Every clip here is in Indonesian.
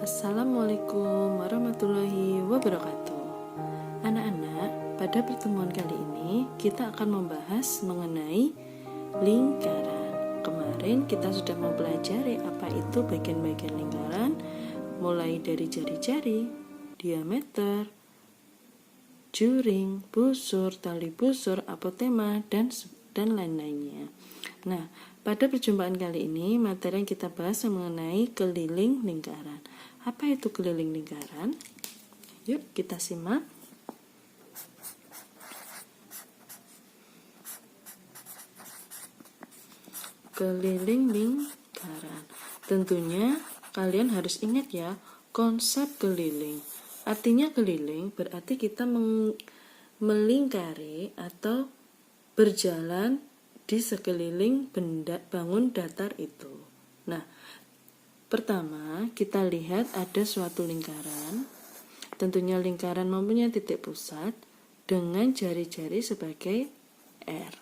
Assalamualaikum warahmatullahi wabarakatuh. Anak-anak, pada pertemuan kali ini kita akan membahas mengenai lingkaran. Kemarin kita sudah mempelajari apa itu bagian-bagian lingkaran, mulai dari jari-jari, diameter, juring, busur, tali busur, apotema, dan lain-lainnya. Nah, pada perjumpaan kali ini materi yang kita bahas mengenai keliling lingkaran. Apa itu keliling lingkaran? Yuk kita simak. Keliling lingkaran. Tentunya kalian harus ingat ya, konsep keliling. Artinya keliling berarti kita melingkari atau berjalan di sekeliling bangun datar itu. Nah, pertama kita lihat ada suatu lingkaran. Tentunya lingkaran mempunyai titik pusat dengan jari-jari sebagai R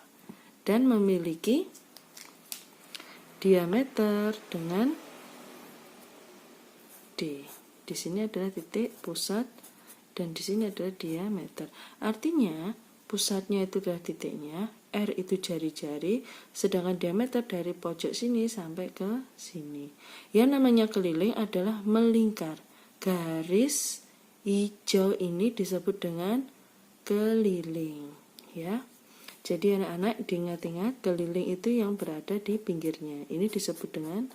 dan memiliki diameter dengan D. Di sini adalah titik pusat dan di sini adalah diameter. Artinya pusatnya itu adalah titiknya, R itu jari-jari, sedangkan diameter dari pojok sini sampai ke sini. Yang namanya keliling adalah melingkar. Garis hijau ini disebut dengan keliling, ya. Jadi anak-anak diingat-ingat, keliling itu yang berada di pinggirnya. Ini disebut dengan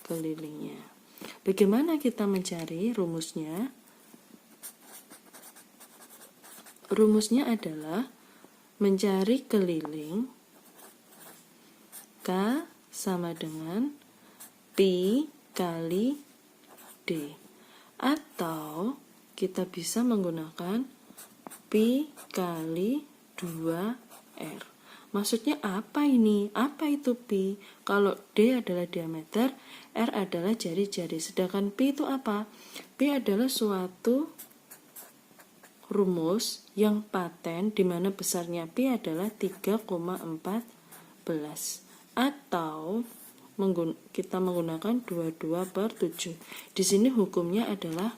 kelilingnya. Bagaimana kita mencari rumusnya? Rumusnya adalah mencari keliling K sama dengan Pi kali D, atau kita bisa menggunakan Pi kali 2R. Maksudnya apa ini? Apa itu Pi? Kalau D adalah diameter, R adalah jari-jari. Sedangkan Pi itu apa? Pi adalah suatu rumus yang paten di mana besarnya Pi adalah 3,14, atau kita menggunakan 22/7. Di sini hukumnya adalah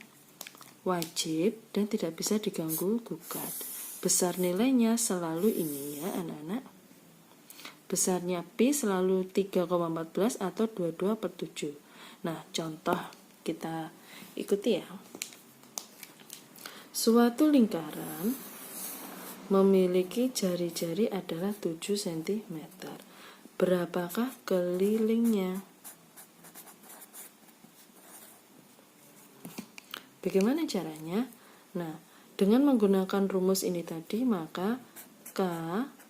wajib dan tidak bisa diganggu gugat. Besar nilainya selalu ini ya anak-anak. Besarnya Pi selalu 3,14 atau 22/7. Nah, contoh kita ikuti ya. Suatu lingkaran memiliki jari-jari adalah 7 cm. Berapakah kelilingnya? Bagaimana caranya? Nah, dengan menggunakan rumus ini tadi, maka K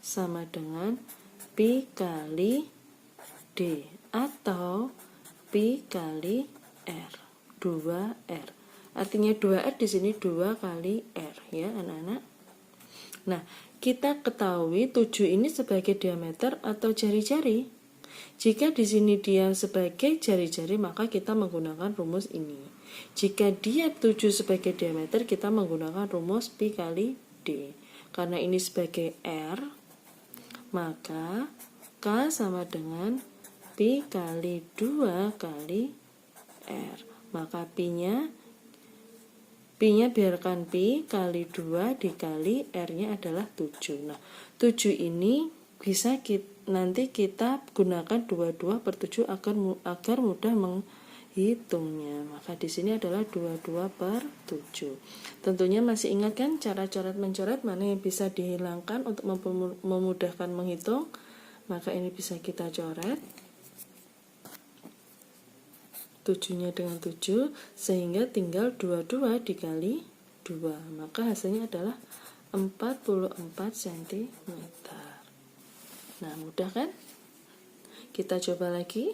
sama dengan Pi kali D atau Pi kali R, 2R. Artinya 2R di sini 2 kali R ya anak-anak. Nah, kita ketahui 7 ini sebagai diameter atau jari-jari. Jika di sini dia sebagai jari-jari, maka kita menggunakan rumus ini. Jika dia 7 sebagai diameter, kita menggunakan rumus Pi kali D. Karena ini sebagai R, maka K sama dengan Pi kali 2 kali R. Maka Pi-nya biarkan Pi kali 2 dikali R-nya adalah 7. Nah, 7 ini bisa nanti kita gunakan 22/7 agar mudah menghitungnya. Maka di sini adalah 22/7. Tentunya masih ingat kan cara coret-mencoret mana yang bisa dihilangkan untuk memudahkan menghitung? Maka ini bisa kita coret 7-nya dengan 7, sehingga tinggal 22 dikali 2. Maka hasilnya adalah 44 cm. Nah, mudah kan? Kita coba lagi.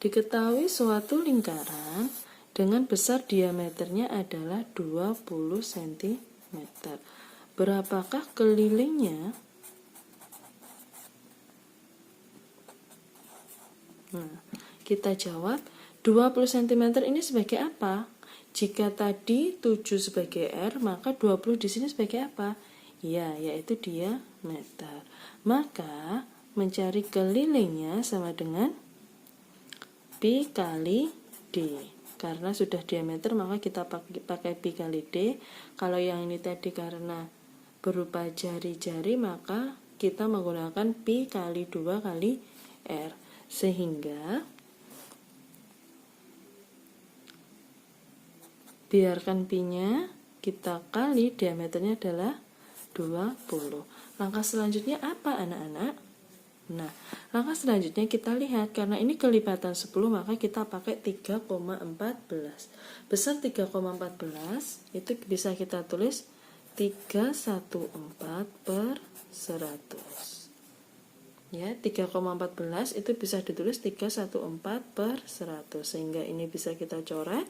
Diketahui suatu lingkaran dengan besar diameternya adalah 20 cm. Berapakah kelilingnya? Nah, kita jawab 20 cm ini sebagai apa? Jika tadi 7 sebagai R, maka 20 di sini sebagai apa? Ya, yaitu diameter. Maka mencari kelilingnya sama dengan pi kali D. Karena sudah diameter maka kita pakai pi kali D. Kalau yang ini tadi karena berupa jari-jari maka kita menggunakan pi kali 2 kali R. Sehingga biarkan pi-nya kita kali diameternya adalah 20. Langkah selanjutnya apa anak-anak? Nah, langkah selanjutnya kita lihat karena ini kelipatan 10 maka kita pakai 3,14. Besar 3,14 itu bisa kita tulis 314 per 100. Ya, 3,14 itu bisa ditulis 314 per 100 sehingga ini bisa kita coret.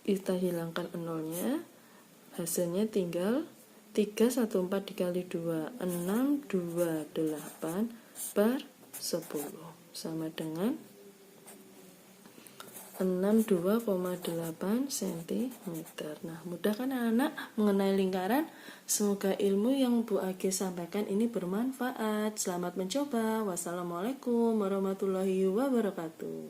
Kita hilangkan nolnya. Hasilnya tinggal 314 dikali 2, 628 per 10 sama dengan 62,8 cm. Nah, mudah kan anak-anak mengenai lingkaran? Semoga ilmu yang Bu Age sampaikan ini bermanfaat. Selamat mencoba. Wassalamualaikum warahmatullahi wabarakatuh.